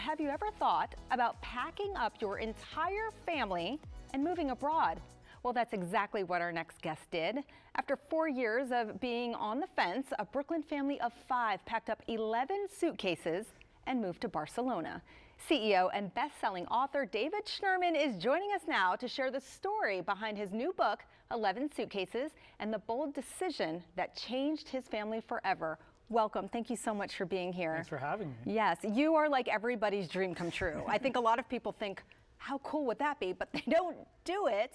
have you ever thought about packing up your entire family and moving abroad? Well, that's exactly what our next guest did. After 4 years of being on the fence, a Brooklyn family of 5 packed up 11 suitcases and moved to Barcelona. CEO and best-selling author David Schnurman is joining us now to share the story behind his new book, 11 Suitcases, and the bold decision that changed his family forever. Welcome. Thank you so much for being here. Thanks for having me. Yes, you are like everybody's dream come true. I think a lot of people think, how cool would that be? But they don't do it.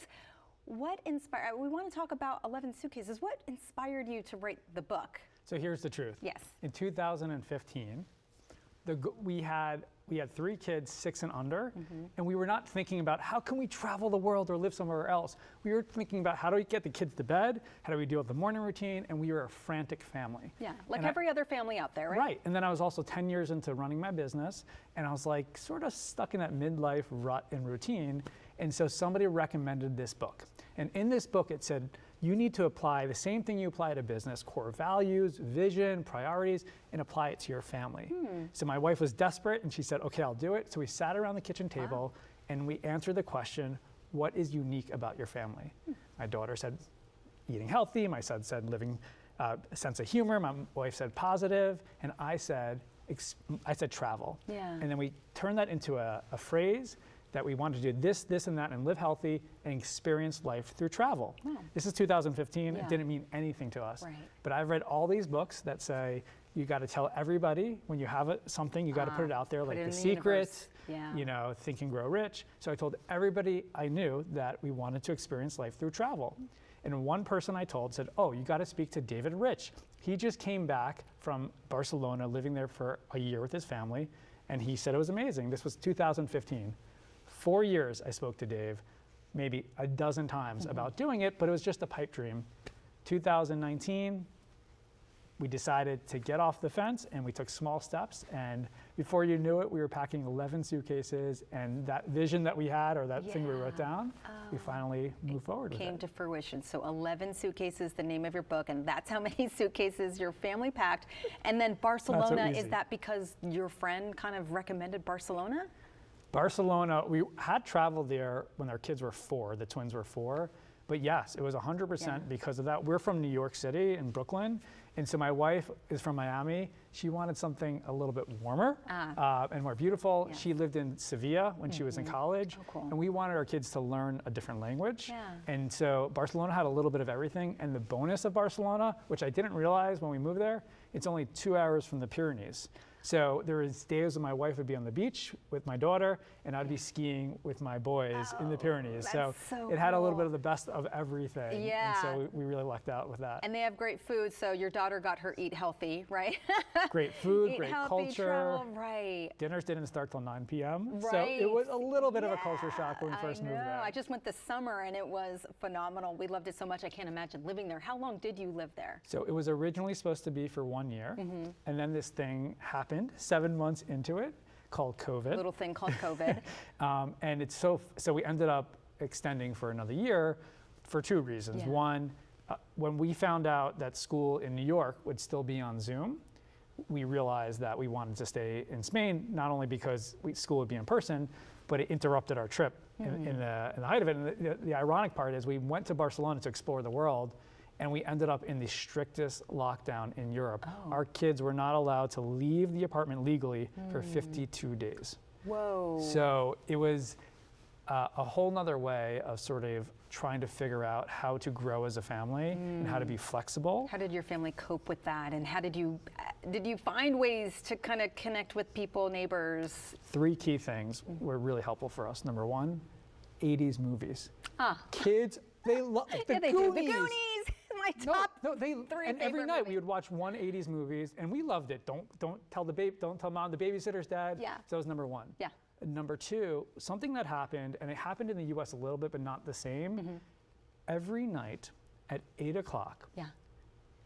What inspired, we want to talk about 11 Suitcases. What inspired you to write the book? So here's the truth. Yes. In 2015, we had 3 kids, 6 and under, and we were not thinking about how can we travel the world or live somewhere else. We were thinking about how do we get the kids to bed, how do we deal with the morning routine, and we were a frantic family. Yeah, like every other family out there, right? Right, and then I was also 10 years into running my business, and I was like sort of stuck in that midlife rut and routine, and so somebody recommended this book. And in this book it said, you need to apply the same thing you apply to business, core values, vision, priorities, and apply it to your family. So my wife was desperate and she said, okay, I'll do it. So we sat around the kitchen table and we answered the question, what is unique about your family? My daughter said, eating healthy. My son said, living a sense of humor. My wife said, positive. And I said, travel. Yeah. And then we turned that into a phrase that we wanted to do this, this, and that, and live healthy and experience life through travel. This is 2015. It didn't mean anything to us. Right. But I've read all these books that say you got to tell everybody when you have something, you got to put it out there, like The Secret, you know, Think and Grow Rich. So I told everybody I knew that we wanted to experience life through travel. And one person I told said, oh, you got to speak to David Rich. He just came back from Barcelona, living there for a year with his family, and he said it was amazing. This was 2015. 4 years I spoke to Dave, maybe a dozen times about doing it, but it was just a pipe dream. 2019, we decided to get off the fence and we took small steps, and before you knew it, we were packing 11 suitcases, and that vision that we had, or that thing we wrote down, we finally moved forward with it. Came to fruition. So 11 Suitcases, the name of your book, and that's how many suitcases your family packed. And then Barcelona, is that because your friend kind of recommended Barcelona? Barcelona, we had traveled there when our kids were 4, the twins were 4, but yes, it was 100% because of that. We're from New York City in Brooklyn, and so my wife is from Miami. She wanted something a little bit warmer and more beautiful. She lived in Sevilla when she was in college, and we wanted our kids to learn a different language. And so Barcelona had a little bit of everything, and the bonus of Barcelona, which I didn't realize when we moved there, it's only 2 hours from the Pyrenees. So there was days when my wife would be on the beach with my daughter, and I'd be skiing with my boys in the Pyrenees. So it had a little bit of the best of everything. And so we really lucked out with that. And they have great food, so your daughter got her eat healthy, right? Great food, eat great healthy, culture. Travel, right. Dinners didn't start till 9 p.m. Right. So it was a little bit of a culture shock when we first moved there. I just went this summer and it was phenomenal. We loved it so much, I can't imagine living there. How long did you live there? So it was originally supposed to be for 1 year, and then this thing happened 7 months into it, called COVID. Little thing called COVID. And it's so we ended up extending for another year for 2 reasons. One, when we found out that school in New York would still be on Zoom, we realized that we wanted to stay in Spain, not only because school would be in person, but it interrupted our trip in the height of it. And the ironic part is we went to Barcelona to explore the world, and we ended up in the strictest lockdown in Europe. Our kids were not allowed to leave the apartment legally for 52 days. Whoa. So it was a whole nother way of sort of trying to figure out how to grow as a family and how to be flexible. How did your family cope with that? And how did you find ways to kind of connect with people, neighbors? 3 key things were really helpful for us. Number 1, 80s movies. Kids, they love the Goonies. Do. The Goonies. My top 3 and every night we would watch one 80s movies, and we loved it. Don't tell mom the babysitter's dead. So that was number 1. Number 2, something that happened, and it happened in the U.S. a little bit, but not the same. Every night at 8 o'clock,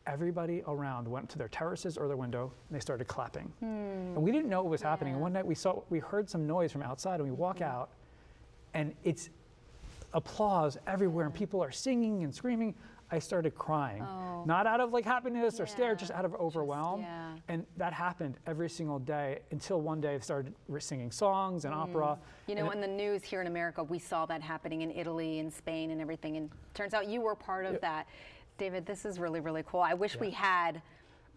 everybody around went to their terraces or their window, and they started clapping. And we didn't know what was happening. And one night we heard some noise from outside, and we walk out, and it's applause everywhere, and people are singing and screaming. I started crying. Not out of like happiness or scare, just out of overwhelm. And that happened every single day until one day I started singing songs and opera. You know, in the news here in America, we saw that happening in Italy and Spain and everything. And turns out you were part of that. David, this is really, really cool. I wish we had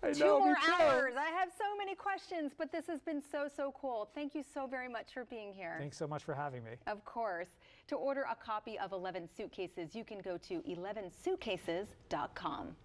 2 more hours. I have so many questions, but this has been so, so cool. Thank you so very much for being here. Thanks so much for having me. Of course. To order a copy of 11 Suitcases, you can go to 11suitcases.com.